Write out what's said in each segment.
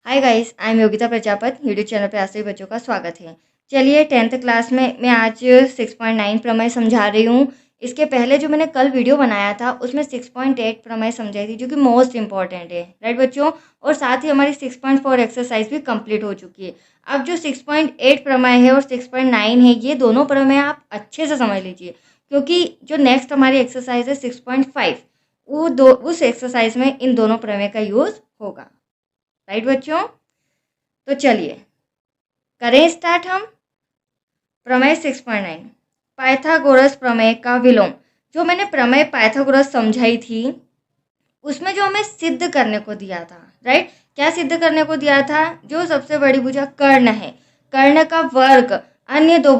Hi guys, I am Yogita Prajapati. YouTube channel पे आप सभी बच्चों का स्वागत है। चलिए 10th क्लास में मैं आज 6.9 प्रमेय समझा रही हूँ। इसके पहले जो मैंने कल वीडियो बनाया था उसमें 6.8 प्रमेय समझाई थी, जो कि मोस्ट इंपॉर्टेंट है, राइट बच्चों। और साथ ही हमारी 6.4 एक्सरसाइज भी कंप्लीट हो चुकी है। अब जो 6.8 प्रमेय है और 6.9 है, ये दोनों प्रमेय आप अच्छे से समझ लीजिए, क्योंकि जो नेक्स्ट हमारी एक्सरसाइज है 6.5, उस एक्सरसाइज में इन दोनों प्रमेय का यूज होगा, राइट बच्चों। तो चलिए करें स्टार्ट हम। प्रमेय 6.9, पाइथागोरस प्रमेय का विलोम। जो मैंने प्रमेय पाइथागोरस समझाई थी उसमें जो हमें सिद्ध करने को दिया था, राइट, क्या सिद्ध करने को दिया था? जो सबसे बड़ी भुजा कर्ण है, कर्ण का वर्ग अन्य दो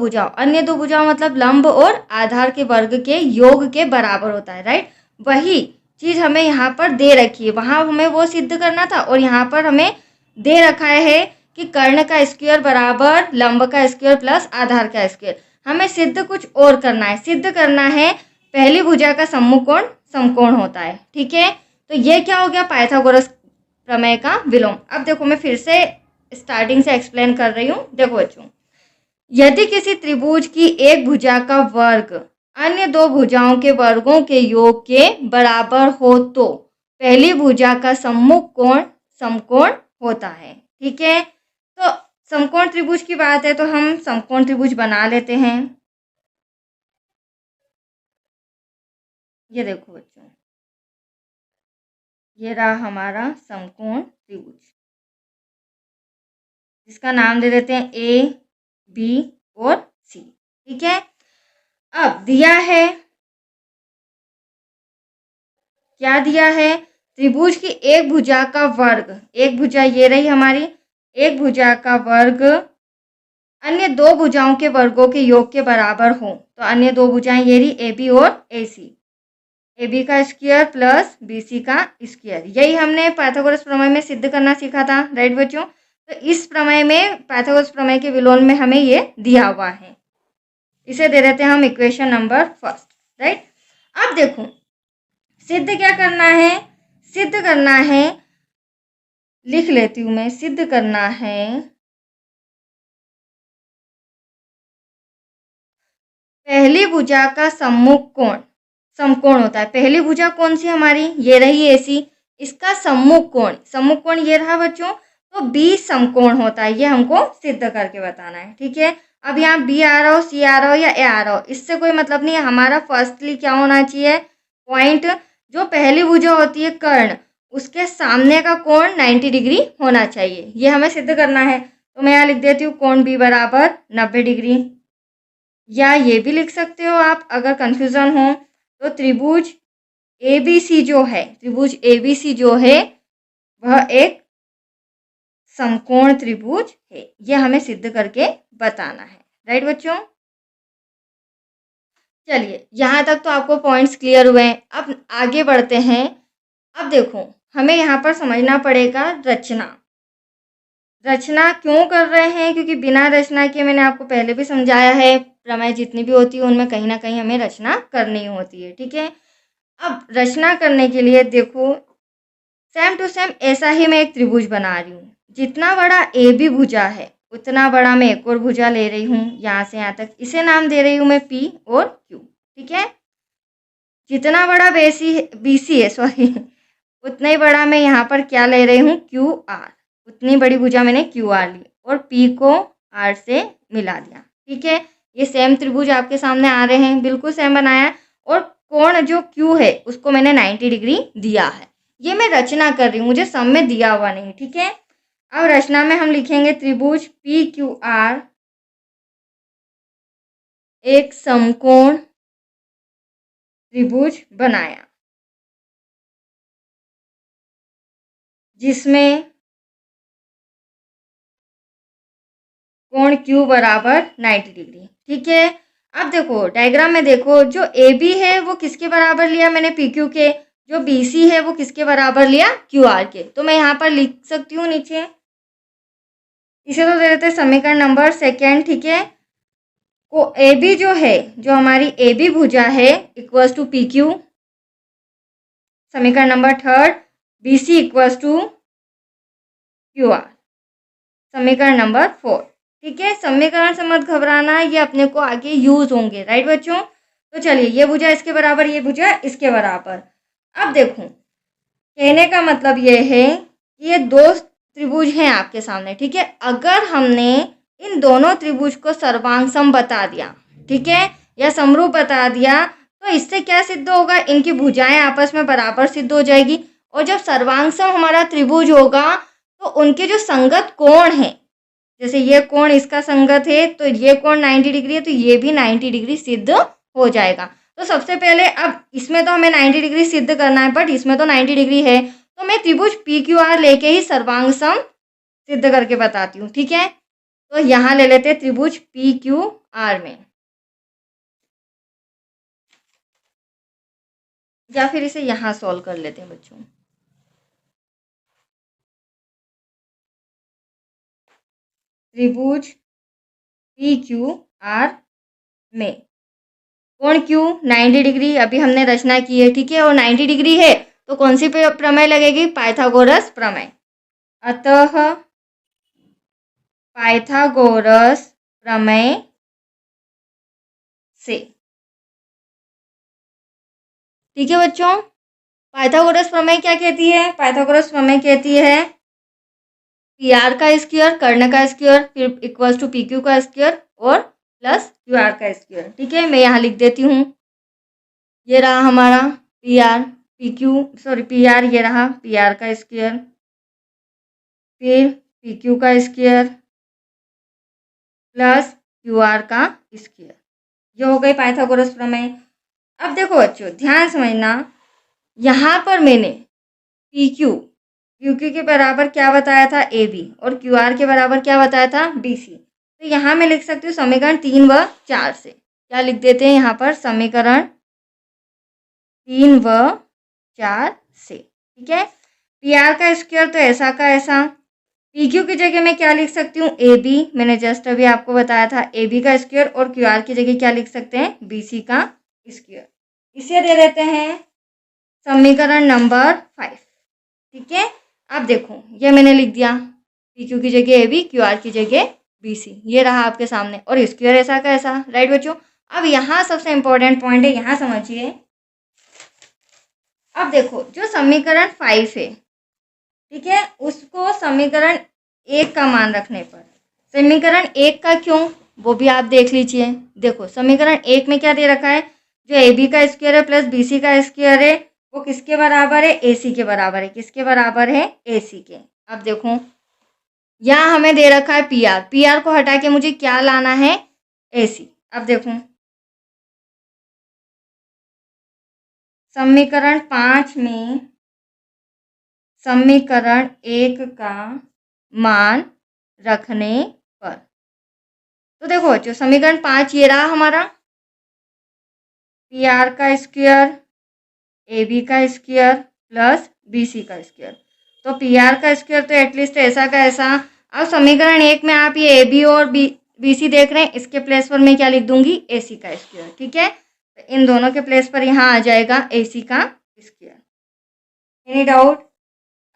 भुजाओं मतलब लंब और आधार के वर्ग के योग के बराबर होता है, राइट। वही चीज हमें यहाँ पर दे रखी है, वहां हमें वो सिद्ध करना था और यहाँ पर हमें दे रखा है कि कर्ण का स्क्वायर बराबर लंब का स्क्वायर प्लस आधार का स्क्वायर। हमें सिद्ध कुछ और करना है, सिद्ध करना है पहली भुजा का सम्मुख समकोण होता है, ठीक है। तो ये क्या हो गया? पाइथागोरस प्रमेय का विलोम। अब देखो मैं फिर से स्टार्टिंग से एक्सप्लेन कर रही हूँ। देखो बच्चों, यदि किसी त्रिभुज की एक भुजा का वर्ग अन्य दो भुजाओं के वर्गों के योग के बराबर हो तो पहली भुजा का सम्मुख कोण समकोण होता है, ठीक है। तो समकोण त्रिभुज की बात है तो हम समकोण त्रिभुज बना लेते हैं। ये देखो बच्चों, ये रहा हमारा समकोण त्रिभुज, जिसका नाम दे देते हैं ए, बी और सी, ठीक है। अब दिया है, क्या दिया है? त्रिभुज की एक भुजा का वर्ग, एक भुजा ये रही हमारी, एक भुजा का वर्ग अन्य दो भुजाओं के वर्गों के योग के बराबर हो। तो अन्य दो भुजाएं ये रही ए बी और ए सी, ए बी का स्क्वायर प्लस बी सी का स्क्वायर। यही हमने पाइथागोरस प्रमेय में सिद्ध करना सीखा था, राइट बच्चों। तो इस प्रमेय में, पाइथागोरस प्रमेय के विलोम में हमें ये दिया हुआ है। इसे दे देते हैं हम इक्वेशन नंबर फर्स्ट, राइट। अब देखो सिद्ध क्या करना है? सिद्ध करना है, लिख लेती हूं मैं, सिद्ध करना है पहली भुजा का सम्मुख कोण समकोण होता है। पहली भुजा कौन सी हमारी? ये रही एसी, इसका सम्मुख कोण ये रहा बच्चों, तो बी समकोण होता है। ये हमको सिद्ध करके बताना है, ठीक है। अब यहाँ बी आ रहा हो, सी आ रहा हो या ए आ रहा हो, इससे कोई मतलब नहीं है। हमारा फर्स्टली क्या होना चाहिए पॉइंट, जो पहली भुजा होती है कर्ण, उसके सामने का कोण 90 डिग्री होना चाहिए। ये हमें सिद्ध करना है। तो मैं यहाँ लिख देती हूँ कोण बी बराबर 90 डिग्री, या ये भी लिख सकते हो आप अगर कंफ्यूजन हो तो त्रिभुज ABC जो है, त्रिभुज ABC जो है वह एक समकोण त्रिभुज है। यह हमें सिद्ध करके बताना है, राइट बच्चों। चलिए यहाँ तक तो आपको पॉइंट्स क्लियर हुए हैं। अब आगे बढ़ते हैं। अब देखो हमें यहाँ पर समझना पड़ेगा रचना। रचना क्यों कर रहे हैं? क्योंकि बिना रचना के, मैंने आपको पहले भी समझाया है, प्रमेय जितनी भी होती है उनमें कहीं ना कहीं हमें रचना करनी होती है, ठीक है। अब रचना करने के लिए देखो सेम टू सेम ऐसा ही मैं एक त्रिभुज बना रही हूँ। जितना बड़ा ए बी भुजा है उतना बड़ा मैं एक और भुजा ले रही हूँ, यहाँ से यहाँ तक। इसे नाम दे रही हूँ मैं पी और क्यू, ठीक है। जितना बड़ा BC है, सॉरी, उतना ही बड़ा मैं यहाँ पर क्या ले रही हूँ, क्यू आर। उतनी बड़ी भुजा मैंने क्यू आर ली और पी को आर से मिला दिया, ठीक है। ये सेम त्रिभुज आपके सामने आ रहे हैं, बिल्कुल सेम बनाया। और कोण जो क्यू है उसको मैंने 90 डिग्री दिया है। ये मैं रचना कर रही हूँ, मुझे सम में दिया हुआ नहीं, ठीक है। अब रचना में हम लिखेंगे त्रिभुज पी क्यू आर एक समकोण त्रिभुज बनाया, जिसमें कोण Q बराबर 90 डिग्री, ठीक है। अब देखो डायग्राम में देखो, जो AB है वो किसके बराबर लिया मैंने, PQ के। जो BC है वो किसके बराबर लिया, QR के। तो मैं यहाँ पर लिख सकती हूँ नीचे, इसे तो दे देते हैं समीकरण नंबर सेकेंड, ठीक है। को AB जो है, जो हमारी AB भुजा है इक्वल्स टू PQ। समीकरण number third, BC equals to QR, समीकरण नंबर 4। ठीक है, समीकरण से मत घबराना, ये अपने को आगे यूज होंगे। राइट बच्चों, तो चलिए ये भुजा इसके बराबर, ये भुजा इसके बराबर। अब देखो, कहने का मतलब ये है कि ये दो त्रिभुज हैं आपके सामने। ठीक है, अगर हमने इन दोनों त्रिभुज को सर्वांग सम बता दिया, ठीक है, या समरूप बता दिया, तो इससे क्या सिद्ध होगा, इनकी भुजाएं आपस में बराबर सिद्ध हो जाएगी। और जब सर्वांग सम हमारा त्रिभुज होगा तो उनके जो संगत कोण है, जैसे ये कोण इसका संगत है तो ये कोण 90 डिग्री है, तो ये भी 90 डिग्री सिद्ध हो जाएगा। तो सबसे पहले अब इसमें तो हमें 90 डिग्री सिद्ध करना है, बट इसमें तो 90 डिग्री है, तो मैं त्रिभुज पी क्यू आर लेके ही सर्वांग सम सिद्ध करके बताती हूँ। ठीक है, तो यहाँ ले लेते हैं त्रिभुज पी क्यू आर में, या फिर इसे यहाँ सॉल्व कर लेते हैं बच्चों। त्रिभुज पी क्यू आर में कोण क्यू 90 डिग्री अभी हमने रचना की है। ठीक है, और 90 डिग्री है तो कौन सी प्रमेय लगेगी, पाइथागोरस प्रमेय। अतः पाइथागोरस प्रमेय से, ठीक है बच्चों, पाइथागोरस प्रमेय क्या कहती है, पाइथागोरस प्रमेय कहती है पी आर का स्क्वायर, कर्ण का स्क्वायर, फिर इक्वल्स टू पी क्यू का स्क्वायर और प्लस क्यू आर का स्क्वायर। ठीक है, मैं यहाँ लिख देती हूँ, ये रहा हमारा पी आर, पी आर, ये रहा पी आर का स्क्वायर, फिर पी क्यू का स्क्वायर प्लस क्यू आर का स्क्वायर। ये हो गई पाइथागोरस प्रमेय। अब देखो बच्चों, ध्यान समझना, यहाँ पर मैंने पी क्यू के बराबर क्या बताया था, ए बी, और क्यू आर के बराबर क्या बताया था, बी सी। तो यहाँ मैं लिख सकती हूँ समीकरण 3 व 4 से। क्या लिख देते हैं यहाँ पर, समीकरण 3 व 4 से। ठीक है, पी आर का स्क्वायर तो ऐसा का ऐसा, पी क्यू की जगह मैं क्या लिख सकती हूँ, ए बी, मैंने जस्ट अभी आपको बताया था ए बी का स्क्वायर, और क्यू आर की जगह क्या लिख सकते हैं, बी सी का स्क्वायर। इसे दे देते हैं समीकरण नंबर 5। ठीक है, अब देखो ये मैंने लिख दिया, पी क्यू की जगह ए बी, क्यू आर की जगह बी सी, ये रहा आपके सामने, और स्क्वायर ऐसा का ऐसा। राइट बच्चों, अब यहाँ सबसे इंपॉर्टेंट पॉइंट है, यहाँ समझिए। अब देखो, जो समीकरण 5 है, ठीक है, उसको समीकरण 1 का मान रखने पर, समीकरण 1 का क्यों, वो भी आप देख लीजिए। देखो समीकरण 1 में क्या दे रखा है, जो ए बी का स्क्वायर है प्लस बी सी का स्क्वायर है, वो किसके बराबर है, ए सी के बराबर है। किसके बराबर है, ए सी के। अब देखो यहाँ हमें दे रखा है पी आर, पी आर को हटा के मुझे क्या लाना है, ए सी। अब देखो समीकरण 5 में समीकरण 1 का मान रखने पर, तो देखो जो समीकरण 5 ये रहा हमारा, पी आर का स्क्वायर, ए बी का स्क्वायर प्लस बी सी का स्क्वायर। तो पी आर का स्क्वायर तो एटलीस्ट ऐसा का ऐसा। अब समीकरण 1 में आप ये ए बी और बी सी देख रहे हैं, इसके प्लेस पर मैं क्या लिख दूंगी, ए सी का स्क्वायर। ठीक है, तो इन दोनों के प्लेस पर यहाँ आ जाएगा ए सी का स्क्वायर। Any doubt.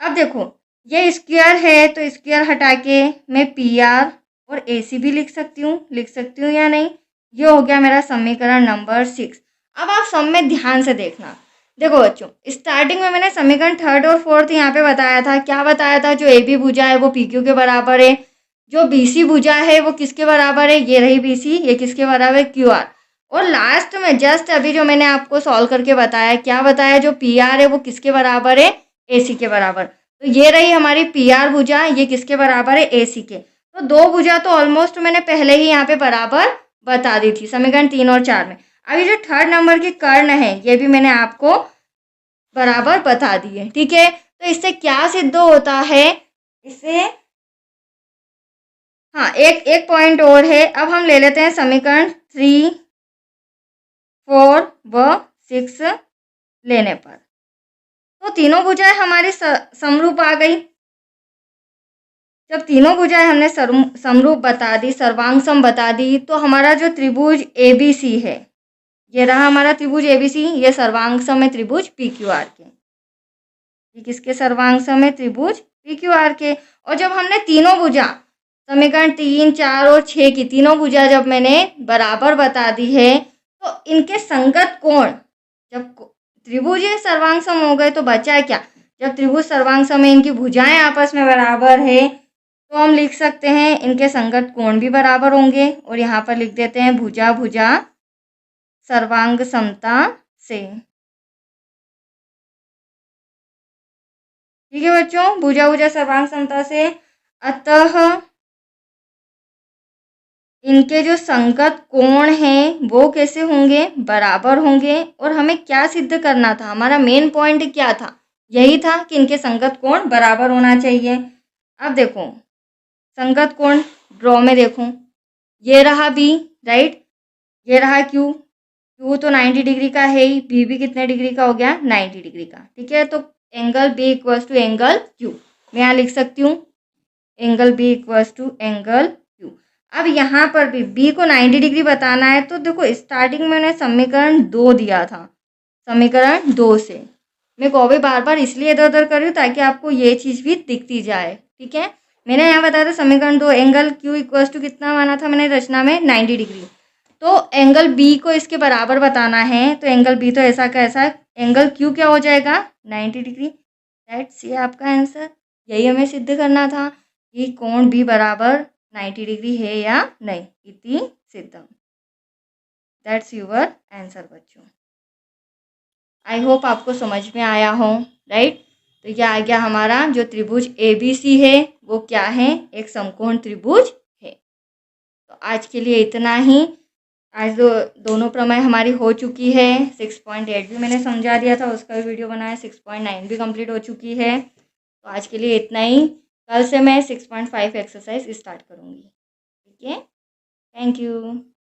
अब देखो ये स्क्वायर है, तो स्क्वायर हटा के मैं पी आर और ए सी भी लिख सकती हूँ या नहीं। ये हो गया मेरा समीकरण नंबर 6। अब आप सब में ध्यान से देखना। देखो बच्चों, स्टार्टिंग में मैंने समीकरण 3rd और 4th यहाँ पे बताया था। क्या बताया था, जो ए बी भुजा है वो पी क्यू के बराबर है, जो बी सी भुजा है वो किसके बराबर है, ये रही बी सी, ये किसके बराबर है, क्यू आर। और लास्ट में जस्ट अभी जो मैंने आपको सॉल्व करके बताया, क्या बताया, जो पी आर है वो किसके बराबर है, ए सी के बराबर। तो ये रही हमारी पी आर भुजा, ये किसके बराबर है, ए सी के। तो दो भुजा तो ऑलमोस्ट मैंने पहले ही यहाँ पे बराबर बता दी थी समीकरण 3 और 4 में। अभी जो 3rd नंबर की कर्ण है, ये भी मैंने आपको बराबर बता दी है। ठीक है, तो इससे क्या सिद्ध होता है, इससे हाँ एक पॉइंट और है। अब हम ले लेते हैं समीकरण 3, 4 व 6 लेने पर, तो तीनों भुजाएं हमारी समरूप आ गई। जब तीनों भुजाएं हमने समरूप बता दी, सर्वांग सम बता दी, तो हमारा जो त्रिभुज ए बी सी है, ये रहा हमारा त्रिभुज ए बी सी, ये सर्वांग सम है त्रिभुज पी क्यू आर के। ये किसके सर्वांग सम है, त्रिभुज पी क्यू आर के। और जब हमने तीनों भुजा समीकरण 3, 4 और 6 की तीनों भुजा जब मैंने बराबर बता दी है तो इनके संगत कोण, जब त्रिभुज सर्वांग सम हो गए तो बचा क्या? जब त्रिभुज सर्वांग सम है, इनकी भुजाएं आपस में बराबर है तो हम लिख सकते हैं इनके संगत कोण भी बराबर होंगे। और यहाँ पर लिख देते हैं भुजा भुजा सर्वांग समता से। ठीक है बच्चों, भुजा भुजा सर्वांग समता से। अतः इनके जो संगत कोण हैं वो कैसे होंगे? बराबर होंगे। और हमें क्या सिद्ध करना था? हमारा मेन पॉइंट क्या था? यही था कि इनके संगत कोण बराबर होना चाहिए। अब देखो संगत कोण ड्रॉ में देखो, ये रहा बी, राइट, ये रहा क्यू। क्यू तो 90 डिग्री का है ही, बी भी कितने डिग्री का हो गया? 90 डिग्री का। ठीक है, तो angle B equals to angle Q. मैं यहाँ लिख सकती हूँ angle B equals to angle Q. अब यहाँ पर भी बी को 90 डिग्री बताना है तो देखो स्टार्टिंग में मैंने समीकरण 2 दिया था, समीकरण 2 से मैं को भी बार बार इसलिए इधर उधर कर रही हूँ ताकि आपको ये चीज़ भी दिखती जाए। ठीक है, मैंने यहाँ बताया था समीकरण 2 एंगल क्यू इक्वल्स टू कितना माना था मैंने रचना में? 90 डिग्री। तो एंगल बी को इसके बराबर बताना है तो एंगल बी तो ऐसा का ऐसा, एंगल क्यू क्या हो जाएगा? 90 डिग्री। दैट्स ये आपका आंसर। यही हमें सिद्ध करना था कि कोण बी बराबर 90 डिग्री है या नहीं। इति सिद्धम। दैट्स योर आंसर बच्चों। आई होप आपको समझ में आया हो, राइट। तो ये आ गया हमारा जो त्रिभुज ABC है वो क्या है? एक समकोण त्रिभुज है। तो आज के लिए इतना ही। आज दोनों प्रमेय हमारी हो चुकी है। 6.8 भी मैंने समझा दिया था, उसका भी वीडियो बनाया। 6.9 भी कंप्लीट हो चुकी है। तो आज के लिए इतना ही। कल से मैं 6.5 एक्सरसाइज स्टार्ट करूँगी। ठीक है, थैंक यू।